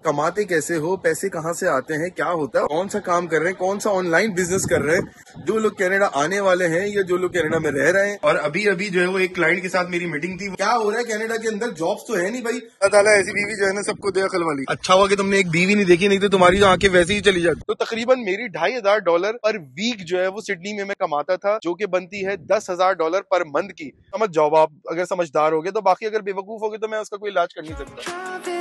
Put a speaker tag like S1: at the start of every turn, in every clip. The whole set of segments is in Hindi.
S1: कमाते कैसे हो, पैसे कहाँ से आते हैं, क्या होता है, कौन सा काम कर रहे हैं, कौन सा ऑनलाइन बिजनेस कर रहे हैं, जो लोग कनाडा आने वाले हैं या जो लोग कनाडा में रह रहे हैं। और अभी अभी जो है वो एक क्लाइंट के साथ मेरी मीटिंग थी। क्या हो रहा है कनाडा के अंदर, जॉब्स तो है नहीं भाई। अल्लाह ताला ऐसी बीवी जो है ना सबको दे अकल वाली। अच्छा हुआ कि तुमने एक बीवी नहीं देखी, नहीं तो तुम्हारी आंखें वैसे ही चली जाती। तो तकरीबन मेरी $2,500 पर वीक जो है वो सिडनी में मैं कमाता था, जो कि बनती है $10,000 पर मंथ की। समझ जाओ आप, अगर समझदार हो गए तो। बाकी अगर बेवकूफ हो गए तो मैं उसका कोई इलाज कर नहीं सकता।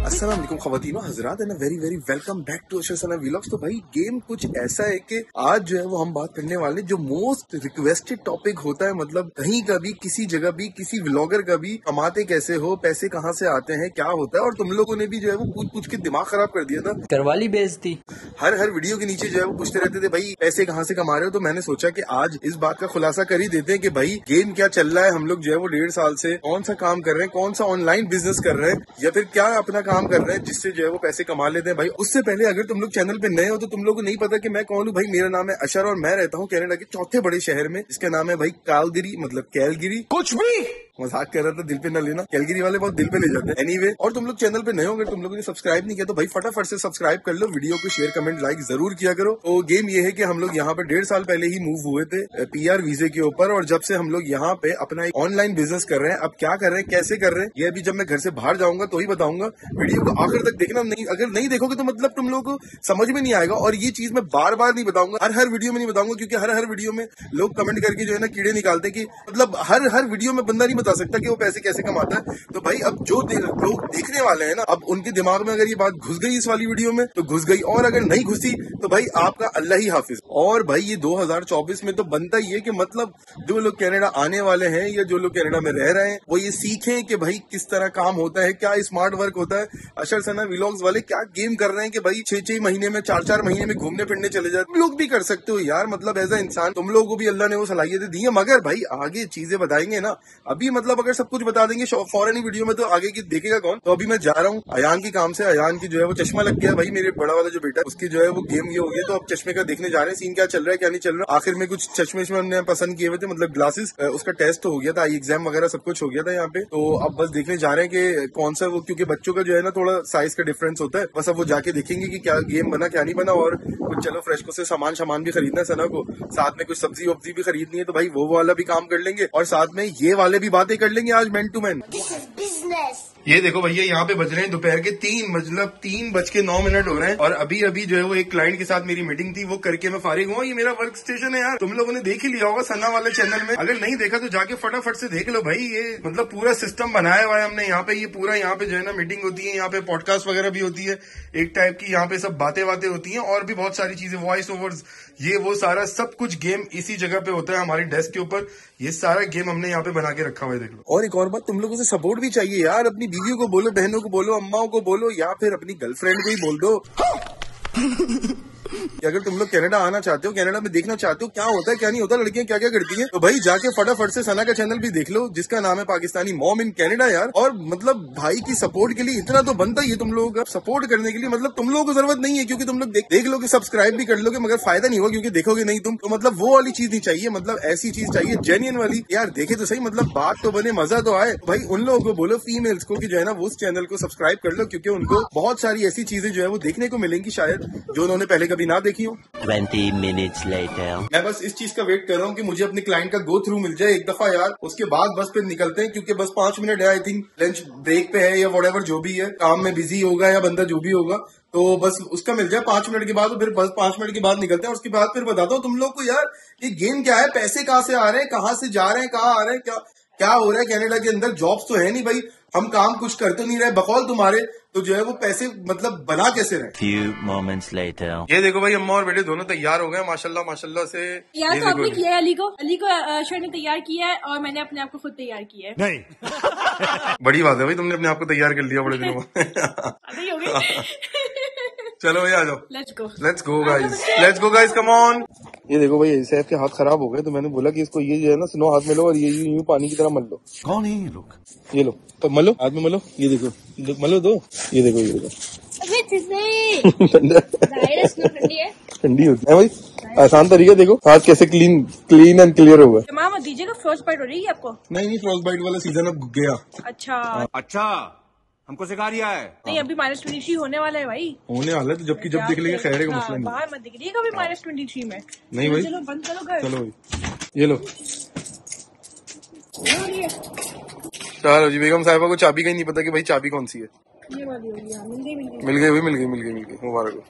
S1: अस्सलाम वालेकुम ख़वातीनो हज़रात and very very welcome back to Ashar Sana vlogs. तो भाई गेम कुछ ऐसा है कि आज जो है वो हम बात करने वाले जो मोस्ट रिक्वेस्टेड टॉपिक होता है, मतलब कहीं का भी, किसी जगह भी, किसी व्लॉगर का भी, कमाते कैसे हो, पैसे कहाँ से आते हैं, क्या होता है। और तुम लोगों ने भी जो है वो पूछ पूछ के दिमाग खराब कर दिया था,
S2: करवाली बेइज्जती।
S1: हर वीडियो के नीचे जो है वो पूछते रहते थे भाई पैसे कहाँ से कमा रहे हो। तो मैंने सोचा कि आज इस बात का खुलासा कर ही देते हैं कि भाई गेम क्या चल रहा है। हम लोग जो है वो 1.5 साल से कौन सा काम कर रहे हैं, कौन सा ऑनलाइन बिजनेस कर रहे हैं, या फिर क्या अपना काम कर रहे हैं जिससे जो है वो पैसे कमा लेते हैं भाई। उससे पहले अगर तुम लोग चैनल पे नए हो तो तुम लोग को नहीं पता कि मैं कौन हूँ भाई। मेरा नाम है अशर और मैं रहता हूँ कनाडा के चौथे बड़े शहर में, जिसका नाम है भाई कैलगरी, मतलब कैलगरी। कुछ भी मजाक कर रहा था, दिल पे न लेना, कैलगरी वाले बहुत दिल पे ले जाते हैं। एनीवे, और तुम लोग चैनल पे नए हो, अगर तुम लोगों ने सब्सक्राइब नहीं किया तो भाई फटाफट से सब्सक्राइब कर लो, वीडियो को शेयर कमेंट लाइक जरूर किया करो। तो गेम ये है कि हम लोग यहाँ पे 1.5 साल पहले ही मूव हुए थे PR वीजे के ऊपर, और जब से हम लोग यहाँ पे अपना एक ऑनलाइन बिजनेस कर रहे हैं। अब क्या कर रहे हैं, कैसे कर रहे हैं, ये अभी जब मैं घर से बाहर जाऊंगा तो ही बताऊंगा। वीडियो को आखिर तक देखना, नहीं अगर नहीं देखोगे तो मतलब तुम लोगों को समझ में नहीं आएगा। और ये चीज मैं बार बार नहीं बताऊंगा, हर वीडियो में नहीं बताऊंगा, क्योंकि हर वीडियो में लोग कमेंट करके जो है ना कीड़े निकालते कि मतलब हर वीडियो में बंदा नहीं बता सकता कि वो पैसे कैसे कमाता है। तो भाई अब जो लोग देखने वाले हैं ना, अब उनके दिमाग में अगर ये बात घुस गई इस वाली वीडियो में तो घुस गई, और अगर नहीं घुसी तो भाई आपका अल्लाह ही हाफिज। और भाई ये 2024 में तो बनता ही है कि मतलब जो लोग कनाडा आने वाले हैं या जो लोग कनाडा में रह रहे हैं वो ये सीखें कि भाई किस तरह काम होता है, क्या स्मार्ट वर्क होता है। अशर सना व्लॉग्स वाले क्या गेम कर रहे हैं कि भाई 6-6 महीने में, 4-4 महीने में घूमने फिरने चले जाते। तुम लोग भी कर सकते हो यार, मतलब एज अ इंसान तुम लोगों को भी अल्लाह ने वो सलाहियतें दी है। मगर भाई आगे चीजें बताएंगे ना, अभी मतलब अगर सब कुछ बता देंगे फौरन ही वीडियो में तो आगे की देखेगा कौन। तो अभी मैं जा रहा हूँ अयान की काम से। अयान की जो है वो चश्मा लग गया भाई, मेरे बड़ा वाला जो बेटा उसकी जो है वो गेम ये हो गया, तो अब चश्मे का देखने जा रहे हैं सीन क्या चल रहा है क्या नहीं चल रहा। आखिर में कुछ चश्मे हमने पसंद किए हुए थे, मतलब ग्लासेस, उसका टेस्ट तो हो गया था, आई एग्जाम वगैरह सब कुछ हो गया था यहाँ पे। तो अब बस देखने जा रहे हैं कि कौन सा वो, क्योंकि बच्चों का जो है ना थोड़ा साइज का डिफरेंस होता है। बस अब वो जाके देखेंगे कि क्या गेम बना क्या नहीं बना। और कुछ चलो फ्रेशको से सामान भी खरीदना है सना को, साथ में कुछ सब्जी वब्जी भी खरीदनी है, तो भाई वो वाला भी काम कर लेंगे और साथ में ये वाले भी बातें कर लेंगे आज मैन टू मैन। ये देखो भैया यहाँ पे बज रहे हैं दोपहर के 3:09 हो रहे हैं, और अभी अभी जो है वो एक क्लाइंट के साथ मेरी मीटिंग थी, वो करके मैं फारिग हुआ। ये मेरा वर्क स्टेशन है यार, तुम लोगों ने देख ही लिया होगा सना वाले चैनल में। अगर नहीं देखा तो जाके फटाफट से देख लो भाई। ये मतलब पूरा सिस्टम बनाया हुआ है हमने यहाँ पे। ये पूरा यहाँ पे जो है ना मीटिंग होती है, यहाँ पे पॉडकास्ट वगैरह भी होती है एक टाइप की, यहाँ पे सब बातें होती है और भी बहुत सारी चीजें, वॉइस ओवर्स, ये वो सारा सब कुछ गेम इसी जगह पे होता है हमारी डेस्क के ऊपर। ये सारा गेम हमने यहाँ पे बना के रखा हुआ है, देख लो। और एक और बात, तुम लोगों से सपोर्ट भी चाहिए यार। अपनी बीवियों को बोलो, बहनों को बोलो, अम्माओं को बोलो, या फिर अपनी गर्लफ्रेंड को ही बोल दो कि अगर तुम लोग कनाडा आना चाहते हो, कनाडा में देखना चाहते हो क्या होता है क्या नहीं होता, लड़कियां क्या क्या करती हैं, तो भाई जाके फटाफट से सना का चैनल भी देख लो, जिसका नाम है पाकिस्तानी मॉम इन कनाडा यार। और मतलब भाई की सपोर्ट के लिए इतना तो बनता ही है तुम लोगों का, सपोर्ट करने के लिए। मतलब तुम लोगों को जरूरत नहीं है, क्योंकि तुम लोग देख लोगे, सब्सक्राइब भी कर लोगे, मगर फायदा नहीं होगा क्योंकि देखोगे नहीं तुम। तो मतलब वो वाली चीज नहीं चाहिए, मतलब ऐसी चीज चाहिए जेन्युइन वाली यार। देखे तो सही, मतलब बात तो बने, मजा तो आए। भाई उन लोगों को बोलो, फीमेल्स को, कि जो है ना वो उस चैनल को सब्सक्राइब कर लो, क्योंकि उनको बहुत सारी ऐसी चीजें जो है वो देखने को मिलेंगी शायद, जो उन्होंने पहले कभी ना देखी हो।
S2: 20 minutes later.
S1: मैं बस इस चीज का वेट कर रहा हूँ कि मुझे अपने क्लाइंट का गो थ्रू मिल जाए एक दफा यार, उसके बाद बस फिर निकलते हैं, क्योंकि बस 5 मिनट है, आई थिंक लंच ब्रेक पे है या व्हाटएवर जो भी है, काम में बिजी होगा या बंदा जो भी होगा, तो बस उसका मिल जाए 5 मिनट के बाद, तो फिर बस 5 मिनट के बाद निकलते हैं। और उसके बाद फिर बताता हूँ तुम लोग को यार ये गेम क्या है, पैसे कहाँ से आ रहे हैं, कहाँ से जा रहे हैं, कहाँ आ रहे हैं, क्या हो रहा है कनाडा के अंदर। जॉब्स तो है नहीं भाई, हम काम कुछ कर तो नहीं रहे बकौल तुम्हारे, तो जो है वो पैसे मतलब बना कैसे रहे।
S2: Few moments later.
S1: ये देखो भाई अम्मा और बेटे दोनों तैयार हो गए माशाल्लाह माशाल्लाह से।
S3: यार तो आपने किया है, अली को अशर ने तैयार किया है और मैंने अपने आप को खुद तैयार किया है।
S1: नहीं बड़ी बात है भाई, तुमने अपने आप को तैयार कर लिया बड़े दिनों में। चलो भाई आ जाओ, let's go guys come on. ये देखो भाई सैफ के हाथ खराब हो गए, तो मैंने बोला कि इसको ये जो है ना स्नो हाथ में लो और ये यूं पानी की तरह मल लो। कौन है ये लोग? ये लो तो मलो, हाथ में मलो, ये देखो मलो दो, ये देखो
S3: ठंडी है,
S1: ठंडी होती है भाई। आसान तरीका देखो, हाथ कैसे क्लीन एंड क्लियर होगा।
S3: मामा दीजिएगा, फ्रोस्ट बाइट हो रही है आपको?
S1: नहीं, फ्रॉस्ट बाइट वाला सीजन अब गया।
S3: अच्छा,
S4: हमको सिखा रिया है।
S3: नहीं अभी -23 होने वाला है भाई।
S1: होने वाला है तो जबकि जब देख लेंगे, खैर का मसला नहीं।
S3: बाहर मत दिखिएगा अभी -23 में।
S1: नहीं भाई,
S3: चलो बंद करो घर।
S1: चलो भाई, ये लो। चलो जी, बेगम साहिबा को चाबी का ही नहीं पता कि भाई चाबी कौन सी है।
S3: ये वाली होगी, हाँ, मिल गई मुबारक हो।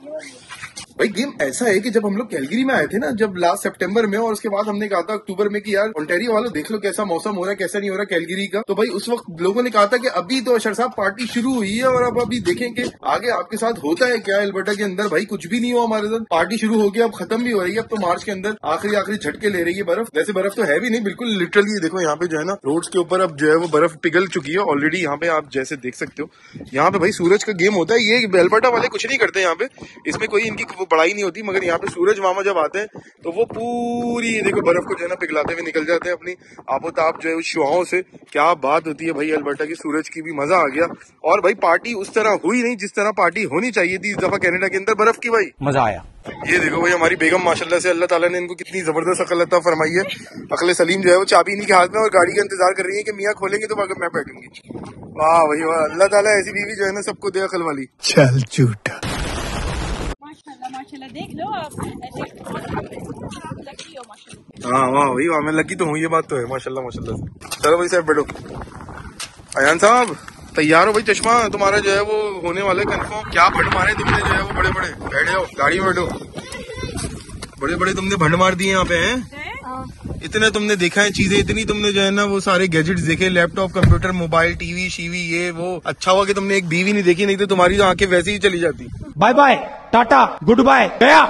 S3: भाई गेम ऐसा है कि जब हम लोग कैलगरी में आए थे ना, जब लास्ट सितंबर में, और उसके बाद हमने कहा था अक्टूबर में कि यार ओंटारियो वालों देख लो कैसा मौसम हो रहा है, कैसा नहीं हो रहा कैलगरी का। तो भाई उस वक्त लोगों ने कहा था कि अभी तो अशर साहब पार्टी शुरू हुई है और अब अभी देखेंगे आगे आपके साथ होता है क्या एल्बर्टा के अंदर। भाई कुछ भी नहीं हुआ हमारे साथ, पार्टी शुरू हो गई, अब खत्म भी हो रही है। अब तो मार्च के अंदर आखिरी झटके ले रही है बर्फ। वैसे बर्फ तो है भी नहीं, बिल्कुल लिटरली देखो यहाँ पे जो है ना रोड्स के ऊपर अब जो है वो बर्फ पिघल चुकी है ऑलरेडी। यहाँ पे आप जैसे देख सकते हो, यहाँ पे भाई सूरज का गेम होता है। ये एल्बर्टा वाले कुछ नहीं करते यहाँ पे, इसमें कोई इनकी बड़ाई नहीं होती, मगर यहाँ पे सूरज मामा जब आते हैं तो वो पूरी देखो बर्फ को जो है ना पिघलाते हुए निकल जाते हैं अपनी आपोताप जो है शुआओं से। क्या बात होती है भाई एल्बर्टा की सूरज की भी, मजा आ गया। और भाई पार्टी उस तरह हुई नहीं जिस तरह पार्टी होनी चाहिए थी इस दफा कनाडा के अंदर बर्फ की। भाई
S4: मजा आया।
S1: ये देखो भाई हमारी बेगम माशाल्लाह से अल्लाह ताला ने इनको कितनी जबरदस्त अकल अता फरमाई है। अकले सलीम जो है वो चाबी इन्हीं के हाथ में और गाड़ी का इंतजार कर रही है कि मियाँ खोलेंगे तो मैं बैठूंगी। वाह भाई वाह, अल्लाह ताला ऐसी बीवी जो है ना सबको दे अकल वाली। चल झूठा।
S3: माशाल्लाह देख लो आप, ऐसे आप लकी हो माशाल्लाह।
S1: हाँ वाह भाई वाह, मैं लकी तो हूँ, ये बात तो है माशाल्लाह माशाल्लाह। चलो भाई साहब बैठो। अयान साहब तैयार हो भाई, चश्मा तुम्हारा जो है वो होने वाला है कंफर्म। क्या भंड मारे तुमने जो है वो बड़े बड़े, बैठ जाओ गाड़ी में बैठो। बड़े बड़े तुमने भंड मार दिए यहाँ पे हैं। इतने तुमने देखा है चीजें, इतनी तुमने जो है ना वो सारे गैजेट्स देखे, लैपटॉप कंप्यूटर मोबाइल टीवी शीवी ये वो। अच्छा हुआ कि तुमने एक बीवी नहीं देखी, नहीं तो तुम्हारी तो आंखें वैसे ही चली जाती।
S4: Bye bye tata good bye गया।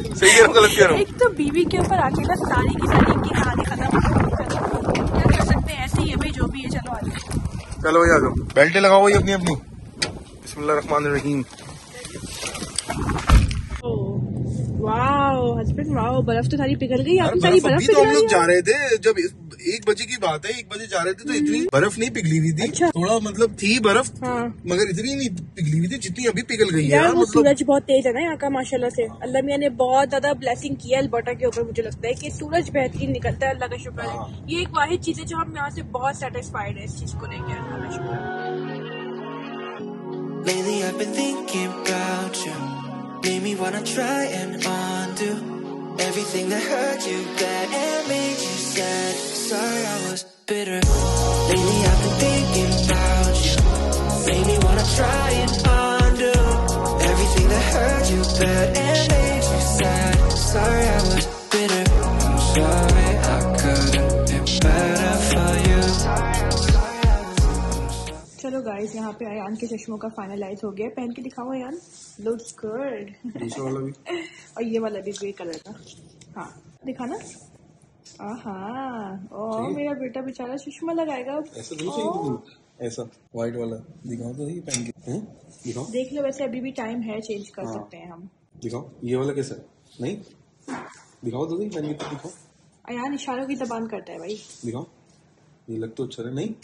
S1: सही कह रहा हूँ गलत कह रहा हूँ?
S3: एक तो बीवी के ऊपर आके ना सारी की कहानी खत्म। क्या कर सकते हैं, ऐसे ही है भाई जो भी है। चलो आगे
S1: चलो आ जाओ, बेल्टें लगाओ भाई अपनी अपनी। बिस्मिल्लाहिर्रहमानिर्रहीम।
S3: वाओ हस्बैंड वाओ, बर्फ तो सारी पिघल गई। आपकी सारी बर्फ
S1: तो हम लोग जा रहे थे जब 1 बजे की बात है, 1 बजे जा रहे थे तो इतनी बर्फ नहीं पिघली हुई थी।
S3: अच्छा।
S1: थोड़ा मतलब थी बर्फ,
S3: हाँ।
S1: मगर इतनी नहीं पिघली हुई थी जितनी अभी पिघल गई है
S3: यार वो
S1: मतलब।
S3: सूरज बहुत तेज है ना यहाँ का माशाल्लाह से। अल्लाह मियाँ ने बहुत ज्यादा ब्लेसिंग किया है एल्बर्टा के ऊपर। मुझे लगता है कि सूरज बेहतरीन निकलता है, अल्लाह का शुक्र है। ये एक वाहिद चीज है जो हम यहाँ से बहुत सेटिस्फाइड है इस चीज को लेकर, अल्लाह का शुक्र है।
S5: Lately I've been thinking about you. Made me wanna try and undo everything that hurt you bad and made you sad. Sorry I was bitter. Lately I've been thinking about you. Made me wanna try and undo everything that hurt you bad and made you sad. Sorry I was bitter. I'm sorry I couldn't be better for you.
S3: चलो गाइस, यहाँ पे अयान के चश्मों का फाइनलाइज हो गया। पहन के दिखाओ अयान, लुक्स गुड।
S1: दूसरा वाला भी
S3: और ये वाला भी ग्रे कलर का। हाँ दिखाना। आहा, ओ मेरा बेटा बेचारा चश्मा लगाएगा।
S1: ऐसा नहीं चाहिए तो ऐसा व्हाइट वाला दिखाओ तो ये पहन के हैं, दिखाओ।
S3: देख लो, वैसे अभी भी टाइम है, चेंज कर सकते हैं हम।
S1: दिखाओ ये वाला कैसा है, नहीं दिखाओ तो सही, पहन के तो दिखाओ।
S3: अयान इशारों की जबान करता है भाई।
S1: दिखाओ, ये लग तो अच्छा है। नहीं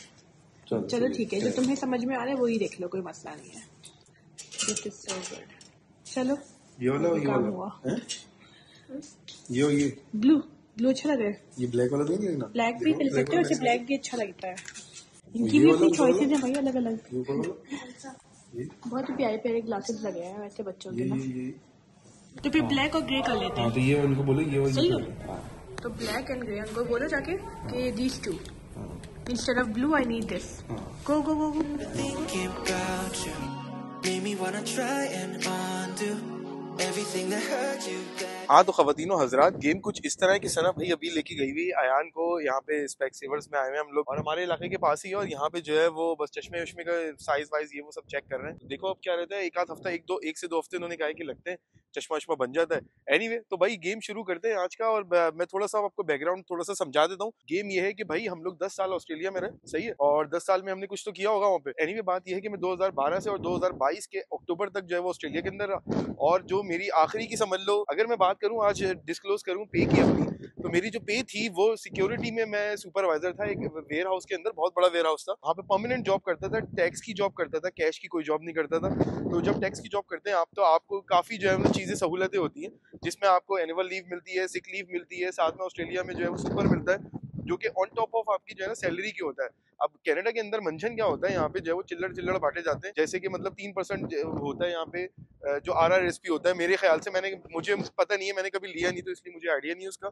S3: चलो ठीक है, जो तुम्हें समझ में आ रहा है वही देख लो, कोई मसला नहीं है। This is so good. चलो
S1: ये वाला और ये
S3: काम
S1: वाला
S3: हुआ।
S1: हैं? ये और ये
S3: ब्लू अच्छा लग रहा है।
S1: ये ब्लैक वाला तो नहीं लेना?
S3: ब्लैक भी मिल सकते हो, वैसे ब्लैक भी अच्छा लगता है। इनकी
S1: ये
S3: भी
S1: वाला
S3: अपनी चॉइसेस है भाई, अलग अलग।
S1: ये वाला ये
S3: बहुत ही प्यारे प्यारे ग्लासेस लगे हैं वैसे बच्चों के ना।
S1: ये
S3: तो फिर ब्लैक और ग्रे कर लेते
S1: हाँ
S3: हैं।
S1: तो ये उनको बोलो, ये वाली
S3: सही
S1: कर
S3: है।
S1: लो। हाँ,
S3: तो ब्लैक एंड ग्रे, उनको बोलो जाके कि these two instead of blue I need this. Go go go go.
S5: Thinking about you. Made me wanna try and undo everything that hurt you bad.
S1: हाँ तो खवातीनो हजरात, गेम कुछ इस तरह की सना भाई अभी लेके गई हुई अयान को। यहाँ पे स्पेक्सेवर्स में आए हुए हम लोग और हमारे इलाके के पास ही है। और यहाँ पे जो है वो बस चश्मे वश्मे का साइज वाइज ये वो सब चेक कर रहे हैं। तो देखो अब क्या रहता है, एक आध हफ्ता एक से दो हफ्ते उन्होंने कहा कि लगते हैं, चश्मा वश्मा बन जाता है। एनीवे तो भाई गेम शुरू करते हैं आज का। और मैं थोड़ा सा आपको बैकग्राउंड थोड़ा सा समझा देता हूँ। गेम ये है कि भाई हम लोग 10 साल ऑस्ट्रेलिया में रहे, सही है, और 10 साल में हमने कुछ तो किया होगा वहाँ पे। एनीवे बात ये है कि मैं 2012 से और 2022 के अक्टूबर तक जो है वो ऑस्ट्रेलिया के अंदर रहा। और जो मेरी आखिरी की समझ लो, अगर मैं बात बात करूं, आज डिस्क्लोज करूं पे की अपनी, तो मेरी जो पे थी वो सिक्योरिटी में मैं सुपरवाइजर था एक वेयर हाउस के अंदर, बहुत बड़ा वेयर हाउस था, वहाँ पे परमानेंट जॉब करता था, टैक्स की जॉब करता था, कैश की कोई जॉब नहीं करता था। तो जब टैक्स की जॉब करते हैं आप, तो आपको काफ़ी जो है वो चीज़ें सहूलतें होती हैं, जिसमें आपको एनुअल लीव मिलती है, सिक लीव मिलती है, साथ में ऑस्ट्रेलिया में जो है वो सुपर मिलता है, जो कि ऑन टॉप ऑफ आपकी जो है ना सैलरी की होता है। अब कनाडा के अंदर मंजन क्या होता है, यहाँ पे जो है वो चिल्लड़ बांटे जाते हैं, जैसे कि मतलब 3% होता है यहाँ पे जो RRSP होता है, मेरे ख्याल से, मुझे पता नहीं है, मैंने कभी लिया नहीं तो इसलिए मुझे आइडिया नहीं है उसका।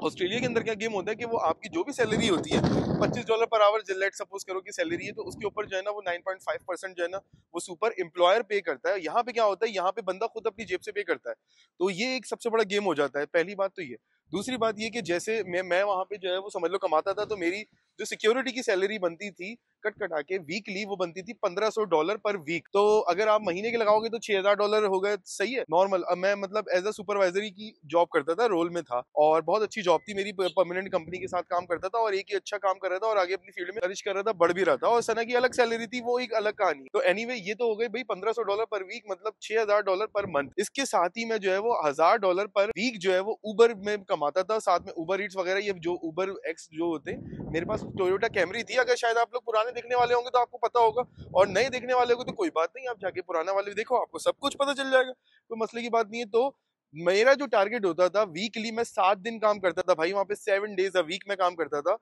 S1: ऑस्ट्रेलिया के अंदर क्या गेम होता है कि वो आपकी जो भी सैलरी होती है, $25 पर आवर लेट सपोज करो कि सैलरी है, तो उसके ऊपर जो है ना वो 9.5% जो है ना वो सुपर एम्प्लॉयर पे करता है। यहाँ पे क्या होता है, यहाँ पे बंदा खुद अपनी जेब से पे करता है, तो ये एक सबसे बड़ा गेम हो जाता है। पहली बात तो ये। दूसरी बात ये कि जैसे मैं वहां पे जो है वो समझ लो कमाता था, तो मेरी जो सिक्योरिटी की सैलरी बनती थी कट कटा के वीकली, वो बनती थी $1500 पर वीक। तो अगर आप महीने के लगाओगे तो $6000 हो गए, सही है, नॉर्मल। अब मैं मतलब एज अ सुपरवाइजरी की जॉब करता था, रोल में था, और बहुत अच्छी जॉब थी मेरी, परमानेंट कंपनी के साथ काम करता था, और एक ही अच्छा काम कर रहा था, और आगे अपनी फील्ड में सर्च कर रहा था, बढ़ भी रहा था, और सना की अलग सैलरी थी, वो एक अलग कहानी। तो एनीवे ये तो हो गई भाई $1500 पर वीक, मतलब $6000 पर मंथ। इसके साथ ही मैं जो है वो $1000 पर वीक जो है वो उबर में कमाता था, साथ में उबर ईट्स वगैरह, ये जो उबर एक्स जो होते हैं। मेरे पास टोयोटा कैमरी थी, अगर शायद आप लोग पुराने देखने वाले होंगे तो आपको पता होगा, और नए देखने वाले होंगे तो कोई बात नहीं, आप जाके पुराना वाले देखो, आपको सब कुछ पता चल जाएगा, कोई मसले की बात नहीं है। तो मेरा जो टारगेट होता था वीकली, मैं 7 दिन काम करता था भाई, वहां पे 7 डेज अ वीक में काम करता था,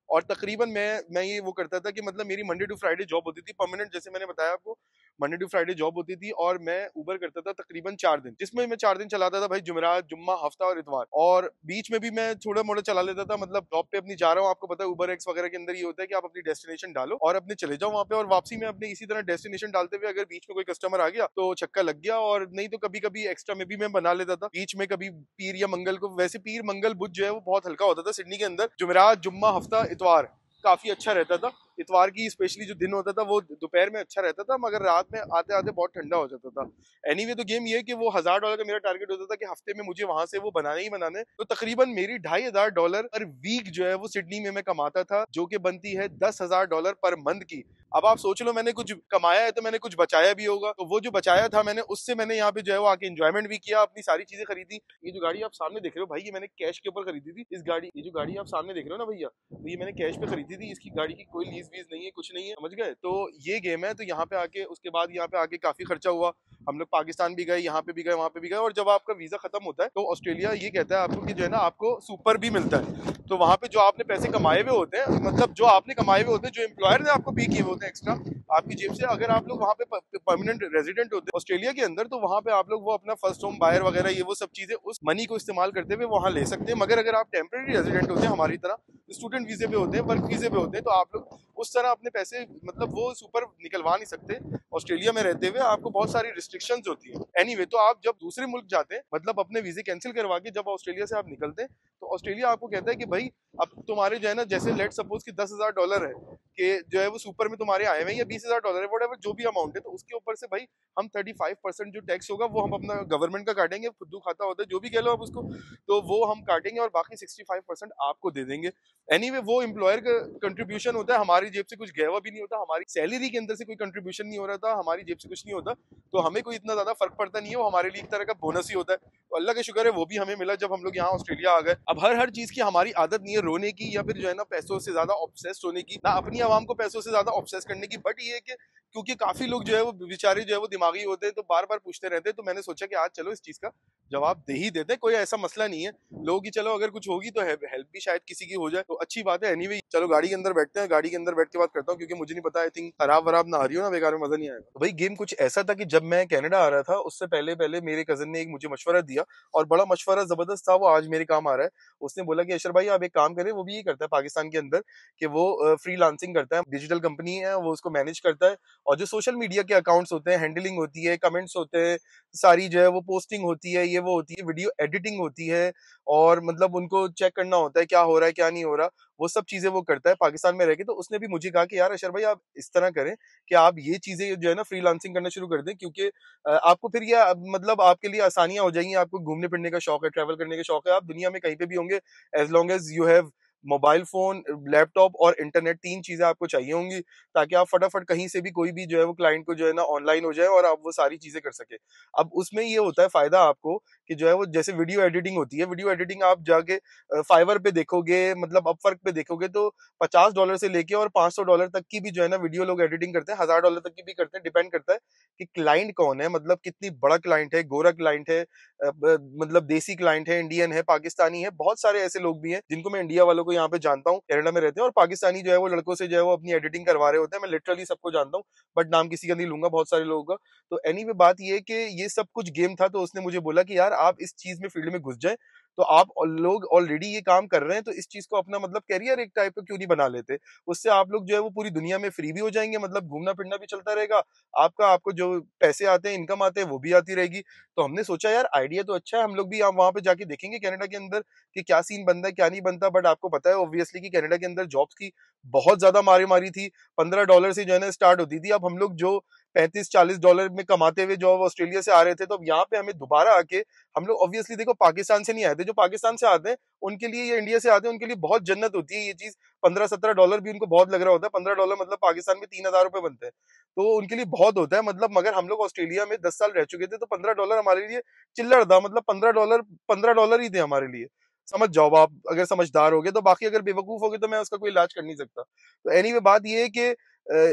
S1: और तकरीबन मैं ये वो करता था कि मतलब मेरी मंडे टू फ्राइडे जॉब होती थी परमानेंट, जैसे मैंने बताया आपको, मंडे टू फ्राइडे जॉब होती थी, और मैं उबर करता था तकरीबन 4 दिन, जिसमें मैं 4 दिन चलाता था भाई, जुमेरात, जुम्मा, हफ्ता और इतवार, और बीच में भी मैं थोड़ा मोड़ा चला लेता था, मतलब जॉब पे अपनी जा रहा हूँ, आपको पता है उबर एक्स वगैरह के अंदर ये होता है कि आप अपनी डेस्टिनेशन डालो और अपने चले जाओ वहाँ पे, और वापसी में अपने इसी तरह डेस्टिनेशन डालते हुए अगर बीच में कोई कस्टमर आ गया तो छक्का लग गया, और नहीं तो कभी कभी एक्स्ट्रा में भी मैं बना लेता था बीच में, कभी पीर या मंगल को। वैसे पीर मंगल बुध जो है वो बहुत हल्का होता था सिडनी के अंदर, जुमेरात, जुम्मा, हफ्ता, इतवार काफी अच्छा रहता था। इतवार की स्पेशली जो दिन होता था वो दोपहर में अच्छा रहता था, मगर रात में आते आते बहुत ठंडा हो जाता था। एनीवे तो गेम ये है कि वो $1000 का मेरा टारगेट होता था कि हफ्ते में मुझे वहां से वो बनाने ही बनाने, तो तकरीबन मेरी $2500 पर वीक जो है वो सिडनी में मैं कमाता था, जो कि बनती है $10,000 पर मंथ की। अब आप सोच लो, मैंने कुछ कमाया है तो मैंने कुछ बचाया भी होगा, तो वो जो बचाया था मैंने, उससे मैंने यहाँ पे जो है वो आके एंजॉयमेंट भी किया, अपनी सारी चीजें खरीदी। ये जो गाड़ी आप सामने देख रहे हो भाई, ये मैंने कैश के ऊपर खरीदी थी। इस गाड़ी, ये जो गाड़ी आप सामने देख रहे हो ना भैया, तो ये मैंने कैश पे खरीदी थी, इसकी गाड़ी की कोई लीज वीज नहीं है, कुछ नहीं है, समझ गए। तो ये गेम है। तो यहाँ पे आके, उसके बाद यहाँ पे आके काफी खर्चा हुआ, हम लोग पाकिस्तान भी गए, यहाँ पे भी गए, वहां पे भी गए, और जब आपका वीजा खत्म होता है तो ऑस्ट्रेलिया ये कहता है आपको कि जो है ना आपको सुपर भी मिलता है। तो वहां पे जो आपने पैसे कमाए हुए होते हैं, मतलब जो आपने कमाए हुए होते हैं, जो एम्प्लॉयर ने आपको पे किए हुए होते हैं एक्स्ट्रा आपकी जेब से, अगर आप लोग वहाँ पे परमानेंट रेजिडेंट होते हैं ऑस्ट्रेलिया के अंदर, तो वहाँ पे आप लोग वो अपना फर्स्ट होम बायर वगैरह ये वो सब चीजें उस मनी को इस्तेमाल करते हुए वहाँ ले सकते हैं। मगर अगर आप टेम्परेरी रेजिडेंट होते हैं हमारी तरह, स्टूडेंट वीजे पे होते हैं, वर्क वीजे पे होते हैं, तो आप लोग उस तरह अपने पैसे मतलब वो सुपर निकलवा नहीं सकते। ऑस्ट्रेलिया में रहते हुए आपको बहुत सारी रिस्ट्रिक्शंस होती है। एनीवे तो आप जब दूसरे मुल्क जाते हैं, मतलब अपने वीजे कैंसिल करवा के जब ऑस्ट्रेलिया से आप निकलते हैं, तो ऑस्ट्रेलिया आपको कहता है कि भाई अब तुम्हारे जो है ना, जैसे लेट सपोज कि $10,000 है कि जो है वो सुपर में तुम्हारे आए हुए हैं, या $20,000 है, व्हाटएवर जो भी अमाउंट है, तो उसके ऊपर से भाई हम 35% जो टैक्स होगा वो हम अपना गवर्नमेंट का काटेंगे, खुद्दू खाता होता है जो भी कह लो आप उसको, तो वो हम काटेंगे, और बाकी 65% आपको दे देंगे। एनीवे वो एम्प्लॉयर का कंट्रीब्यूशन होता है, हमारी जेब से कुछ गया हुआ भी नहीं होता, हमारी सैलरी के अंदर से कोई कंट्रीब्यूशन नहीं हो रहा था, हमारी जेब से कुछ नहीं होता, तो हमें कोई इतना ज्यादा फर्क पड़ता नहीं है, वो हमारे लिए एक तरह का बोनस ही होता है। तो अल्लाह का शुक्र है वो भी हमें मिला जब हम लोग यहाँ ऑस्ट्रेलिया आ गए। अब हर चीज की हमारी आदत नहीं है रोने की, या फिर जो है ना पैसों से ज्यादा ऑब्सेस्ड होने की, ना अपनी आवाम को पैसों से ज्यादा ऑब्सेस करने की, बट ये है कि क्योंकि काफी लोग जो है वो बेचारे जो है वो दिमागी होते हैं, तो बार बार पूछते रहते हैं, तो मैंने सोचा कि आज चलो इस चीज का जवाब दे ही देते हैं। कोई ऐसा मसला नहीं है, लोगों की चलो अगर कुछ होगी तो हेल्प भी शायद किसी की हो जाए, तो अच्छी बात है। एनीवे चलो गाड़ी के अंदर बैठते हैं, गाड़ी के अंदर बैठ के बात करता हूँ, क्योंकि मुझे नहीं पता, आई थिंक खराब वराब ना आ रही हो ना, बेकार में मजा नहीं आएगा। तो भाई गेम कुछ ऐसा था कि जब मैं कनाडा आ रहा था उससे पहले पहले मेरे कजन ने एक मुझे मशवरा दिया, और बड़ा मशवरा जबरदस्त था, वो आज मेरे काम आ रहा है। उसने बोला कि अशर भाई आप एक काम करें, वो भी ये करता है पाकिस्तान के अंदर, कि वो फ्रीलांसिंग करता है, डिजिटल कंपनी है, वो उसको मैनेज करता है, और जो सोशल मीडिया के अकाउंट्स होते हैं, हैंडलिंग होती है, कमेंट्स होते हैं, सारी जो है वो पोस्टिंग होती है, ये वो होती है, वीडियो एडिटिंग होती है, और मतलब उनको चेक करना होता है क्या हो रहा है क्या नहीं हो रहा, वो सब चीजें वो करता है पाकिस्तान में रह के। तो उसने भी मुझे कहा कि यार अशर भाई आप इस तरह करें कि आप ये चीजें जो है ना फ्रीलांसिंग करना शुरू कर दें, क्योंकि आपको फिर ये मतलब आपके लिए आसानियां हो जाएंगी, आपको घूमने फिरने का शौक है, ट्रैवल करने का शौक है, आप दुनिया में कहीं पे भी होंगे, as long as you have mobile phone, laptop और इंटरनेट, 3 चीजें आपको चाहिए होंगी ताकि आप फटाफट कहीं से भी कोई भी जो है वो क्लाइंट को जो है ना ऑनलाइन हो जाए और आप वो सारी चीजें कर सके। अब उसमें ये होता है फायदा आपको कि जो है वो जैसे वीडियो एडिटिंग होती है, वीडियो एडिटिंग आप जाके फाइवर पे देखोगे, मतलब अपवर्क पे देखोगे तो $50 से लेके और $500 तक की भी जो है ना वीडियो लोग एडिटिंग करते हैं, $1000 तक की भी करते हैं। डिपेंड करता है कि क्लाइंट कौन है, मतलब कितनी बड़ा क्लाइंट है, गोरा क्लाइंट है, मतलब देसी क्लाइंट है, इंडियन है, पाकिस्तानी है। बहुत सारे ऐसे लोग भी हैं जिनको मैं इंडिया वालों को यहाँ पे जानता हूँ, कनाडा में रहते हैं, और पाकिस्तानी जो है वो लड़कों से जो है वो अपनी एडिटिंग करवा रहे होते हैं। मैं लिटरली सबको जानता हूँ, बट नाम किसी का नहीं लूंगा, बहुत सारे लोगों का। तो एनीवे बात ये है कि ये सब कुछ गेम था, तो उसने मुझे बोला कि यार आप इस चीज में फील्ड में घुस जाए, तो आप लोग ऑलरेडी ये काम कर रहे हैं, तो इस चीज को अपना मतलब कैरियर एक टाइप का क्यों नहीं बना लेते। उससे आप लोग जो है वो पूरी दुनिया में फ्री भी हो जाएंगे, मतलब घूमना फिरना भी चलता रहेगा, आपको जो पैसे आते हैं, इनकम आते हैं, वो भी आती रहेगी। तो हमने सोचा यार आइडिया तो अच्छा है, हम लोग भी वहां पे जाके देखेंगे कनाडा के अंदर कि क्या सीन बनता है क्या नहीं बनता। बट आपको पता है ऑब्वियसली कि कनाडा के अंदर जॉब्स की बहुत ज्यादा मारी मारी थी, $15 से जो है ना स्टार्ट होती थी। अब हम लोग जो $35-40 में कमाते हुए जो ऑस्ट्रेलिया से आ रहे थे, तो अब यहाँ पे हमें दोबारा आके, हम लोग ऑब्वियसली देखो पाकिस्तान से नहीं आए थे, जो पाकिस्तान से आते हैं उनके लिए या इंडिया से आते हैं उनके लिए बहुत जन्नत होती है ये चीज। $15-17 भी उनको बहुत लग रहा होता है। $15 मतलब पाकिस्तान में $3000 बनते हैं, तो उनके लिए बहुत होता है। मतलब मगर हम लोग ऑस्ट्रेलिया में 10 साल रह चुके थे, तो $15 हमारे लिए चिल्लर था, मतलब $15 ही थे हमारे लिए। समझ जाओ आप, अगर समझदार हो गए तो। बाकी अगर बेवकूफ हो गए तो मैं उसका कोई इलाज कर नहीं सकता। तो एनीवे बात ये है कि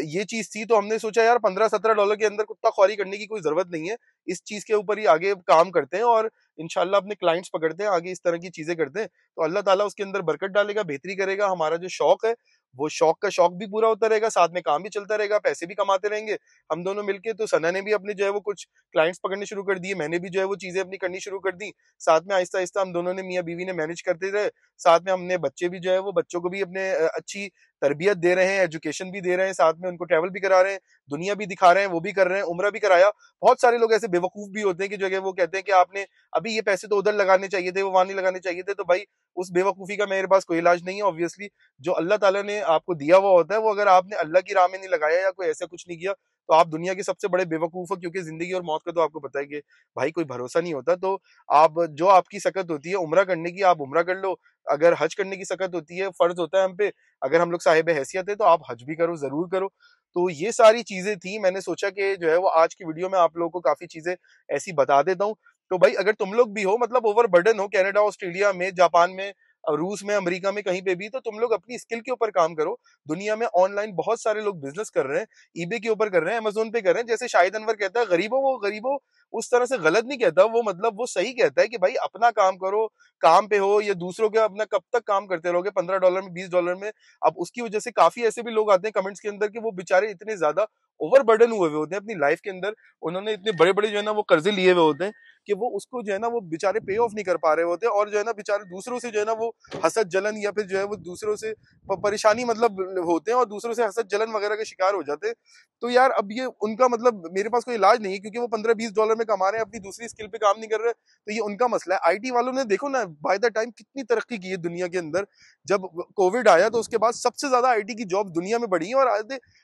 S1: ये चीज थी, तो हमने सोचा यार $15-17 के अंदर कुत्ता ख्वारी करने की कोई जरूरत नहीं है, इस चीज के ऊपर ही आगे काम करते हैं और इंशाल्लाह अपने क्लाइंट्स पकड़ते हैं, आगे इस तरह की चीजें करते हैं। तो अल्लाह ताला उसके अंदर बरकत डालेगा, बेहतरी करेगा। हमारा जो शौक है वो शौक का शौक भी पूरा होता रहेगा, साथ में काम भी चलता रहेगा, पैसे भी कमाते रहेंगे हम दोनों मिलके। तो सना ने भी अपने जो है वो कुछ क्लाइंट्स पकड़ने शुरू कर दिए, मैंने भी जो है वो चीजें अपनी करनी शुरू कर दी। साथ में आहिस्ता आहिस्ता हम दोनों ने, मियाँ बीवी ने मैनेज करते रहे। साथ में हमने बच्चे भी जो है वो बच्चों को भी अपने अच्छी तरबियत दे रहे हैं, एजुकेशन भी दे रहे हैं, साथ में उनको ट्रैवल भी करा रहे हैं, दुनिया भी दिखा रहे हैं, वो भी कर रहे हैं, उम्रा भी कराया। बहुत सारे लोग ऐसे बेवकूफ भी होते हैं कि जो है वो कहते हैं कि आपने अभी ये पैसे तो उधर लगाने चाहिए थे, वो वहां नहीं लगाने चाहिए थे। तो भाई उस बेवकूफी का मेरे पास कोई इलाज नहीं है। ऑब्वियसली जो अल्लाह ताला ने आपको दिया हुआ होता है, वो अगर आपने अल्लाह की राह में नहीं लगाया या कोई ऐसा कुछ नहीं किया, तो आप दुनिया के सबसे बड़े बेवकूफ हो। क्योंकि जिंदगी और मौत का तो आपको पता है कि भाई कोई भरोसा नहीं होता। तो आप जो आपकी सकत होती है उम्रा करने की, आप उम्रा कर लो। अगर हज करने की सकत होती है, फर्ज होता है हम पे, अगर हम लोग साहिब हैसियत है, तो आप हज भी करो, जरूर करो। तो ये सारी चीजें थी, मैंने सोचा कि जो है वो आज की वीडियो में आप लोगों को काफी चीजें ऐसी बता देता हूँ। तो भाई अगर तुम लोग भी हो, मतलब ओवर बर्डन हो कनाडा, ऑस्ट्रेलिया में, जापान में, रूस में, अमेरिका में, कहीं पे भी, तो तुम लोग अपनी स्किल के ऊपर काम करो। दुनिया में ऑनलाइन बहुत सारे लोग बिजनेस कर रहे हैं, ईबे के ऊपर कर रहे हैं, अमेजोन पे कर रहे हैं। जैसे शाहिद अनवर कहता है गरीबों, वो गरीबों उस तरह से गलत नहीं कहता, वो मतलब वो सही कहता है कि भाई अपना काम करो, काम पे हो, या दूसरों के अपना कब तक काम करते रहोगे $15 में, $20 में। अब उसकी वजह से काफी ऐसे भी लोग आते हैं कमेंट्स के अंदर कि वो बेचारे इतने ज्यादा ओवर बर्डन हुए हुए होते हैं अपनी लाइफ के अंदर, उन्होंने इतने बड़े बड़े जो है ना वो कर्जे लिए हुए होते हैं कि वो उसको जो है ना वो बेचारे पे ऑफ नहीं कर पा रहे होते, और जो है ना बेचारे दूसरों से जो है ना वो हसद जलन, या फिर जो है वो दूसरों से परेशानी मतलब होते हैं, और दूसरों से हसद जलन वगैरह के शिकार हो जाते हैं। तो यार अब ये उनका मतलब मेरे पास कोई इलाज नहीं है, क्योंकि वो $15-20 में कमा रहे हैं, अपनी दूसरी स्किल पे काम नहीं कर रहे। तो ये उनका मसला है। आईटी वालों ने देखो ना बाय द टाइम कितनी तरक्की की है दुनिया के अंदर। जब कोविड आया तो उसके बाद सबसे ज्यादा आईटी की जॉब दुनिया में बढ़ी है, और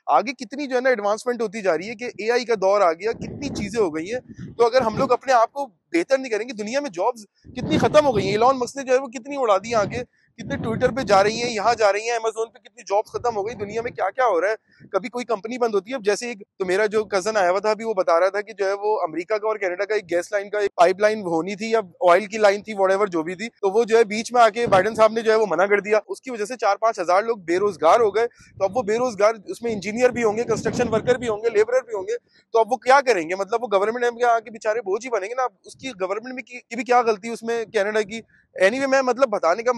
S1: आगे कितनी जो है ना एडवांसमेंट होती जा रही है कि एआई का दौर आ गया, कितनी चीजें हो गई हैं। तो अगर हम लोग अपने आप को बेहतर नहीं करेंगे, दुनिया में जॉब्स कितनी खत्म हो गई हैं। इलॉन मस्क ने जो है वो कितनी उड़ा दी आगे, कितने ट्विटर पे जा रही हैं, यहाँ जा रही हैं, अमेजोन पे कितनी जॉब्स खत्म हो गई। दुनिया में क्या क्या हो रहा है, कभी कोई कंपनी बंद होती है। अब जैसे एक तो मेरा जो कजन आया हुआ था अभी, वो बता रहा था कि जो है वो अमेरिका का और कनाडा का एक गैस लाइन का एक पाइपलाइन होनी थी, या ऑयल की लाइन थी, व्हाटएवर जो भी थी, तो वो जो है बीच में आके बाइडेन साहब ने जो है वो मना कर दिया। उसकी वजह से 4-5 हजार लोग बेरोजगार हो गए। तो अब वो बेरोजगार, उसमें इंजीनियर भी होंगे, कंस्ट्रक्शन वर्कर भी होंगे, लेबरर भी होंगे। तो अब वो क्या करेंगे, मतलब वो गवर्नमेंट में आके बेचारे बोझ ही बनेंगे ना। उसकी गवर्नमेंट में की भी क्या गलती उसमें कनाडा की। एनीवे मैं मतलब बताने का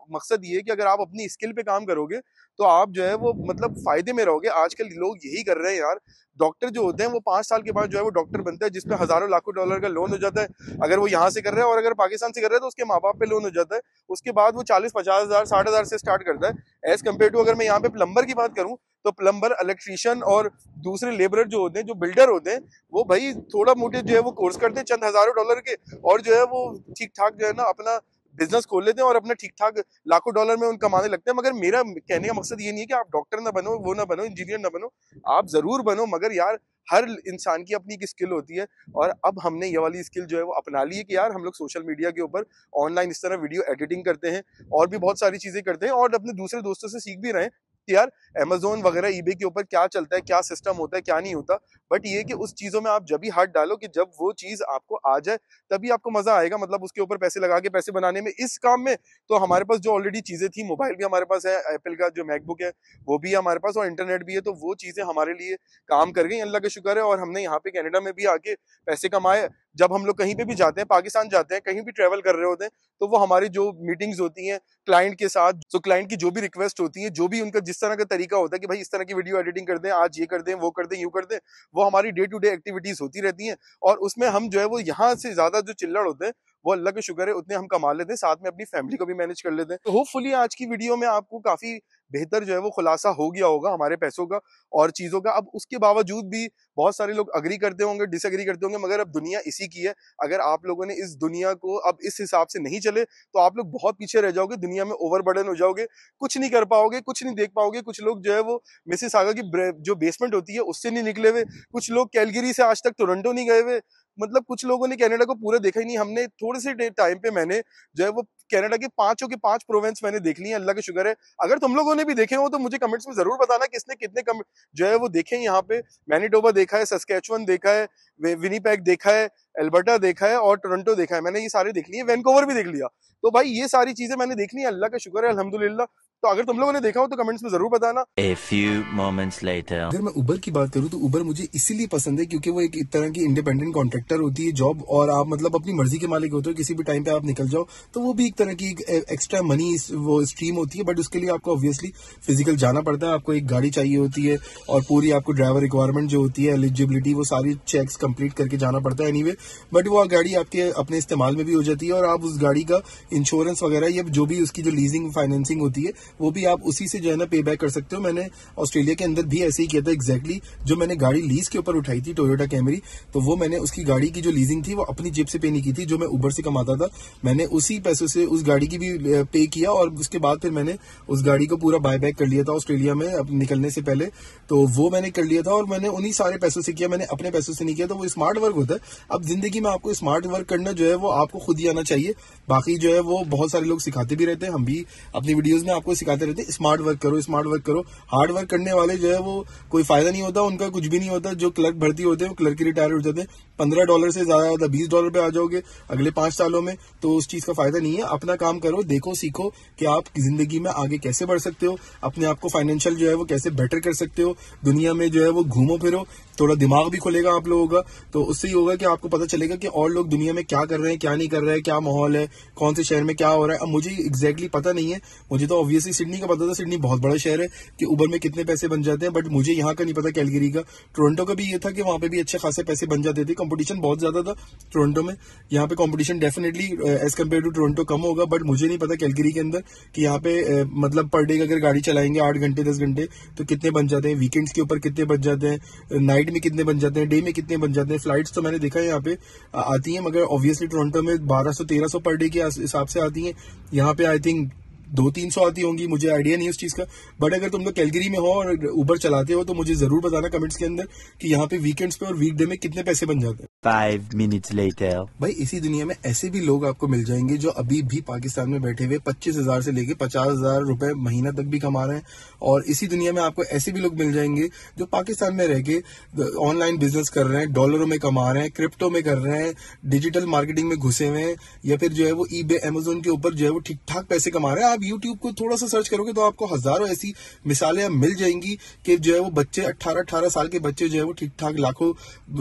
S1: मकसद ये है कि अगर आप अपनी स्किल पे काम करोगे तो आप जो है वो मतलब फायदे में रहोगे। आजकल लोग यही कर रहे हैं यार। डॉक्टर जो होते हैं वो 5 साल के बाद जो है वो डॉक्टर बनता है, जिसपे हजारों लाखों डॉलर का लोन हो जाता है, अगर वो यहाँ से कर रहा है। और अगर पाकिस्तान से कर रहा है तो उसके माँ बाप पे लोन हो जाता है। उसके बाद वो 40-50 हजार 60 हजार से स्टार्ट करता है। एज कम्पेयर टू अगर मैं यहाँ पे प्लम्बर की बात करूँ, तो प्लम्बर, इलेक्ट्रीशियन और दूसरे लेबरर जो होते हैं, जो बिल्डर होते हैं, वो भाई थोड़ा मोटे जो है वो कोर्स करते हैं चंद हजारों डॉलर के, और जो है वो ठीक ठाक जो है ना अपना बिजनेस खोल लेते हैं और अपना ठीक ठाक लाखों डॉलर में उन कमाने लगते हैं। मगर मेरा कहने का मकसद ये नहीं है कि आप डॉक्टर ना बनो, वो ना बनो, इंजीनियर ना बनो, आप जरूर बनो, मगर यार हर इंसान की अपनी एक स्किल होती है, और अब हमने ये वाली स्किल जो है वो अपना ली है कि यार हम लोग सोशल मीडिया के ऊपर ऑनलाइन इस तरह वीडियो एडिटिंग करते हैं और भी बहुत सारी चीजें करते हैं, और अपने दूसरे दोस्तों से सीख भी रहे हैं कि यार Amazon वगैरह eBay के ऊपर क्या चलता है, क्या सिस्टम होता है, क्या नहीं होता। बट ये कि उस चीजों में आप जब भी हाथ डालो कि जब वो चीज आपको आ जाए तभी आपको मजा आएगा, मतलब उसके ऊपर पैसे लगा के पैसे बनाने में। इस काम में तो हमारे पास जो ऑलरेडी चीजें थी, मोबाइल भी हमारे पास है, एप्पल का जो मैकबुक है वो भी है हमारे पास, और इंटरनेट भी है, तो वो चीजें हमारे लिए काम कर गई, अल्लाह का शुक्र है। और हमने यहाँ पे कनाडा में भी आके पैसे कमाए। जब हम लोग कहीं पे भी जाते हैं, पाकिस्तान जाते हैं, कहीं भी ट्रेवल कर रहे होते हैं, तो वो हमारी जो मीटिंग्स होती हैं क्लाइंट के साथ, तो क्लाइंट की जो भी रिक्वेस्ट होती है, जो भी उनका जिस तरह का तरीका होता है कि भाई इस तरह की वीडियो एडिटिंग कर दें, आज ये कर दें, वो कर दें, यूं कर दें, वो हमारी डे टू डे एक्टिविटीज होती रहती हैं। और उसमें हम जो है वो यहाँ से ज्यादा जो चिल्लड़ होते हैं वो अल्लाह के शुक्र है उतने हम कमा लेते हैं, साथ में अपनी फैमिली को भी मैनेज कर लेते हैं। तो होपफुली आज की वीडियो में आपको काफी बेहतर जो है वो खुलासा हो गया होगा हमारे पैसों का और चीजों का। अब उसके बावजूद भी बहुत सारे लोग अग्री करते होंगे, डिसएग्री करते होंगे, मगर अब दुनिया इसी की है। अगर आप लोगों ने इस दुनिया को अब इस हिसाब से नहीं चले तो आप लोग बहुत पीछे रह जाओगे, दुनिया में ओवरबर्डन हो जाओगे, कुछ नहीं कर पाओगे, कुछ नहीं देख पाओगे। कुछ लोग जो है वो मिसिसागा की जो बेसमेंट होती है उससे नहीं निकले हुए, कुछ लोग कैलगरी से आज तक टोरंटो नहीं गए हुए, मतलब कुछ लोगों ने कनाडा को पूरा देखा ही नहीं। हमने थोड़े से टाइम पे मैंने जो है वो कनाडा के 5 प्रोविंस मैंने देख लिए, अल्लाह का शुक्र है। अगर तुम लोगों ने भी देखे हो तो मुझे कमेंट्स में जरूर बताना कि इसने कितने जो है वो देखे यहाँ पे। मैनीटोबा देखा है, सस्कैचुअन देखा है, विनीपेग देखा है, एल्बर्टा देखा है और टोरंटो देखा है, मैंने ये सारे देख लिए, वैनकूवर भी देख लिया। तो भाई ये सारी चीजें मैंने देख ली, अल्लाह का शुक्र है, अल्हम्दुलिल्लाह। तो अगर तुम लोगों ने देखा हो तो कमेंट्स में जरूर बताना।
S2: A few moments later.
S3: अगर मैं उबर की बात करूं तो उबर मुझे इसीलिए पसंद है क्योंकि वो एक तरह की इंडिपेंडेंट कॉन्ट्रैक्टर होती है जॉब, और आप मतलब अपनी मर्जी के मालिक होते हो, किसी भी टाइम पे आप निकल जाओ। तो वो भी एक तरह की एक्स्ट्रा मनी वो स्ट्रीम होती है, बट उसके लिए आपको ऑब्वियसली फिजिकल जाना पड़ता है, आपको एक गाड़ी चाहिए होती है और पूरी आपको ड्राइवर रिक्वायरमेंट जो होती है, एलिजिबिलिटी, वो सारी चेक्स कंप्लीट करके जाना पड़ता है एनीवे। बट वो गाड़ी आपके अपने इस्तेमाल में भी हो जाती है और आप उस गाड़ी का इंश्योरेंस वगैरह या जो भी उसकी जो लीजिंग फाइनेंसिंग होती है वो भी आप उसी से जो है ना पे बैक कर सकते हो। मैंने ऑस्ट्रेलिया के अंदर भी ऐसे ही किया था एग्जैक्टली। जो मैंने गाड़ी लीज के ऊपर उठाई थी टोयोटा कैमरी, तो वो मैंने उसकी गाड़ी की जो लीजिंग थी वो अपनी जेब से पे नहीं की थी, जो मैं उबर से कमाता था, मैंने उसी पैसों से उस गाड़ी की भी पे किया और उसके बाद फिर मैंने उस गाड़ी को पूरा बाय बैक कर लिया था ऑस्ट्रेलिया में अब निकलने से पहले। तो वो मैंने कर लिया था और मैंने उन्हीं सारे पैसों से किया, मैंने अपने पैसों से नहीं किया। तो वो स्मार्ट वर्क होता है। अब जिंदगी में आपको स्मार्ट वर्क करना जो है वो आपको खुद ही आना चाहिए। बाकी जो है वो बहुत सारे लोग सिखाते भी रहते हैं, हम भी अपनी वीडियोस में आपको सिखाते रहते हैं स्मार्ट वर्क करो, स्मार्ट वर्क करो। हार्ड वर्क करने वाले जो है वो कोई फायदा नहीं होता, उनका कुछ भी नहीं होता। जो क्लर्क भर्ती होते हैं वो क्लर्क ही रिटायर हो जाते हैं। $15 से ज्यादा $20 पे आ जाओगे अगले 5 सालों में, तो उस चीज का फायदा नहीं है। अपना काम करो, देखो, सीखो कि आप जिंदगी में आगे कैसे बढ़ सकते हो, अपने आप को फाइनेंशियल जो है वो कैसे बेटर कर सकते हो। दुनिया में जो है वो घूमो फिरो, थोड़ा दिमाग भी खुलेगा आप लोगों का, तो उससे ही होगा कि आपको पता चलेगा कि और लोग दुनिया में क्या कर रहे हैं, क्या नहीं कर रहे हैं, क्या माहौल है, कौन से शहर में क्या हो रहा है। अब मुझे एग्जैक्टली पता नहीं है, मुझे तो ऑब्वियसली सिडनी का पता था, सिडनी बहुत बड़ा शहर है कि उबर में कितने पैसे बन जाते हैं, बट मुझे यहाँ का नहीं पता कैलगरी का। टोरंटो का भी ये था कि वहां पे भी अच्छे खासे पैसे बन जाते थे, कंपटीशन बहुत ज्यादा था टोरंटो में। यहाँ पे competition definitely as compare to Toronto कम होगा, बट मुझे नहीं पता कैलगरी के अंदर कि यहाँ पे मतलब पर डे अगर गाड़ी चलाएंगे 8 घंटे 10 घंटे तो कितने बन जाते हैं, वीकेंड्स के ऊपर कितने बन जाते हैं, नाइट में कितने बन जाते हैं, डे में कितने बन जाते हैं। फ्लाइट्स तो मैंने देखा है यहाँ पे आती हैं, मगर ऑब्वियसली टोरंटो में 1200-1300 पर डे के हिसाब से आती हैं। यहाँ पे आई थिंक 200-300 आती होंगी, मुझे आइडिया नहीं है उस चीज का। बट अगर तुम लोग कैलगरी में हो और उबर चलाते हो तो मुझे जरूर बताना कमेंट्स के अंदर कि यहाँ पे वीकेंड्स पे और वीकडे में कितने पैसे बन जाते हैं।
S2: 5 minutes later.
S3: भाई इसी दुनिया में ऐसे भी लोग आपको मिल जाएंगे जो अभी भी पाकिस्तान में बैठे हुए 25,000 से लेके 50,000 रुपए महीना तक भी कमा रहे हैं। और इसी दुनिया में आपको ऐसे भी लोग मिल जाएंगे जो पाकिस्तान में रह के ऑनलाइन बिजनेस कर रहे हैं, डॉलरों में कमा रहे हैं, क्रिप्टो में कर रहे हैं, डिजिटल मार्केटिंग में घुसे हुए हैं, या फिर जो है वो eBay Amazon के ऊपर जो है वो ठीक ठाक पैसे कमा रहे हैं। आप यूट्यूब को थोड़ा सा सर्च करोगे तो आपको हजारों ऐसी मिसालें मिल जाएंगी कि जो है वो बच्चे 18-18 साल के बच्चे जो है वो ठीक ठाक लाखों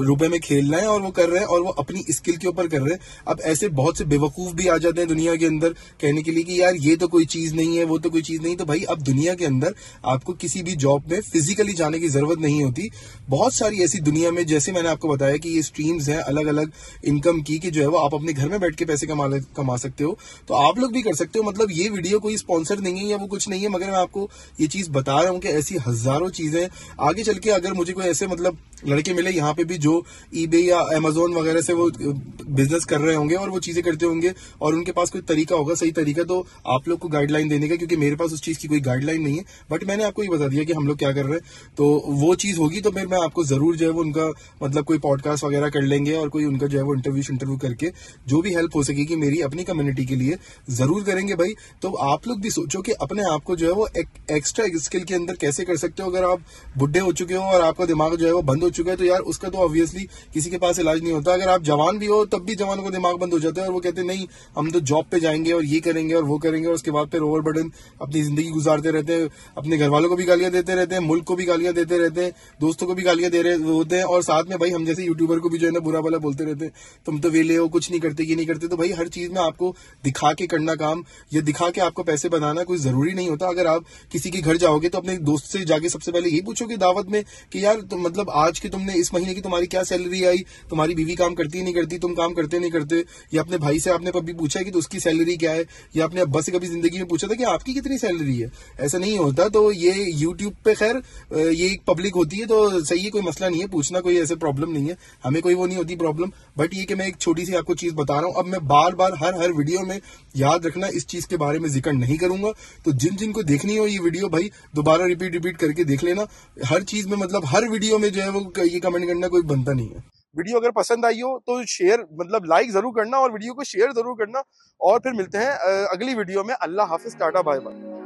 S3: रुपए में खेल रहे हैं और वो कर रहे हैं और वो अपनी स्किल के ऊपर कर रहे हैं। अब ऐसे बहुत से बेवकूफ भी आ जाते हैं दुनिया के अंदर कहने के लिए कि यार ये तो कोई चीज नहीं है, वो तो कोई चीज नहीं। तो भाई अब दुनिया के अंदर आपको किसी भी जॉब में फिजिकली जाने की जरूरत नहीं होती। बहुत सारी ऐसी दुनिया में, जैसे मैंने आपको बताया कि ये स्ट्रीम्स हैं अलग अलग इनकम की, कि जो है वो आप अपने घर में बैठ के पैसे कमा सकते हो। तो आप लोग भी कर सकते हो। मतलब ये वीडियो कोई स्पॉन्सर नहीं है या वो कुछ नहीं है, मगर मैं आपको ये चीज बता रहा हूँ कि ऐसी हजारों चीजें आगे चल के अगर मुझे कोई ऐसे मतलब लड़के मिले यहाँ पे भी जो eBay या
S1: अमेजोन वगैरह से वो बिजनेस कर रहे होंगे और वो चीजें करते होंगे और उनके पास कोई तरीका होगा, सही तरीका, तो आप लोग को गाइडलाइन देने का, क्योंकि मेरे पास उस चीज की कोई गाइडलाइन नहीं है। बट मैंने आपको ये बता दिया कि हम लोग क्या कर रहे हैं, तो वो चीज होगी तो फिर मैं आपको जरूर जो है वो उनका मतलब कोई पॉडकास्ट वगैरह कर लेंगे और कोई उनका जो है वो इंटरव्यू करके जो भी हेल्प हो सकेगी मेरी अपनी कम्युनिटी के लिए जरूर करेंगे भाई। तो आप लोग भी सोचो कि अपने आप को जो है वो एक्स्ट्रा स्किल के अंदर कैसे कर सकते हो। अगर आप बुढ़े हो चुके हो और आपका दिमाग जो है वो बंद हो चुका है तो यार उसका तो ऑब्वियसली किसी के पास इलाज नहीं होता। अगर आप जवान भी हो तब भी जवानों का दिमाग बंद हो जाता है और वो कहते हैं नहीं हम तो जॉब पे जाएंगे और ये करेंगे और वो करेंगे और उसके बाद फिर ओवरबर्डन अपनी जिंदगी गुजारते रहते हैं, अपने घर वालों को भी गालियां देते रहते हैं, मुल्क को भी गालियां देते रहते हैं, दोस्तों को भी गालियां दे रहे होते हैं और साथ में भाई हम जैसे यूट्यूबर को भी जो है ना बुरा भला बोलते रहते हैं, तुम तो वेले हो, कुछ नहीं करते, ये नहीं करते। तो भाई हर चीज में आपको दिखा के करना काम या दिखा के आपको पैसे बनाना कोई जरूरी नहीं होता। अगर आप किसी के घर जाओगे तो अपने दोस्त से जाके सबसे पहले यही पूछोगे दावत में कि यार तुम मतलब आज की तुमने इस महीने की तुम्हारी क्या सैलरी आई, तुम्हारी बीवी काम करती है नहीं करती, तुम काम करते नहीं करते, या अपने भाई से आपने कभी पूछा है कि तो उसकी सैलरी क्या है, या अपने अब्बा से कभी जिंदगी में पूछा था कि आपकी कितनी सैलरी है। ऐसा नहीं होता। तो ये यूट्यूब पे खैर ये एक पब्लिक होती है तो सही है, कोई मसला नहीं है, पूछना कोई ऐसे प्रॉब्लम नहीं है, हमें कोई वो नहीं होती प्रॉब्लम। बट ये कि मैं एक छोटी सी आपको चीज बता रहा हूं, अब मैं बार बार हर वीडियो में याद रखना इस चीज के बारे में जिक्र नहीं करूंगा। तो जिन को देखनी हो ये वीडियो भाई दोबारा रिपीट करके देख लेना। हर चीज में मतलब हर वीडियो में जो है वो ये कमेंट करना कोई बनता नहीं है। वीडियो अगर पसंद आई हो तो शेयर मतलब लाइक जरूर करना और वीडियो को शेयर जरूर करना। और फिर मिलते हैं अगली वीडियो में। अल्लाह हाफिज, टाटा, बाय बाय।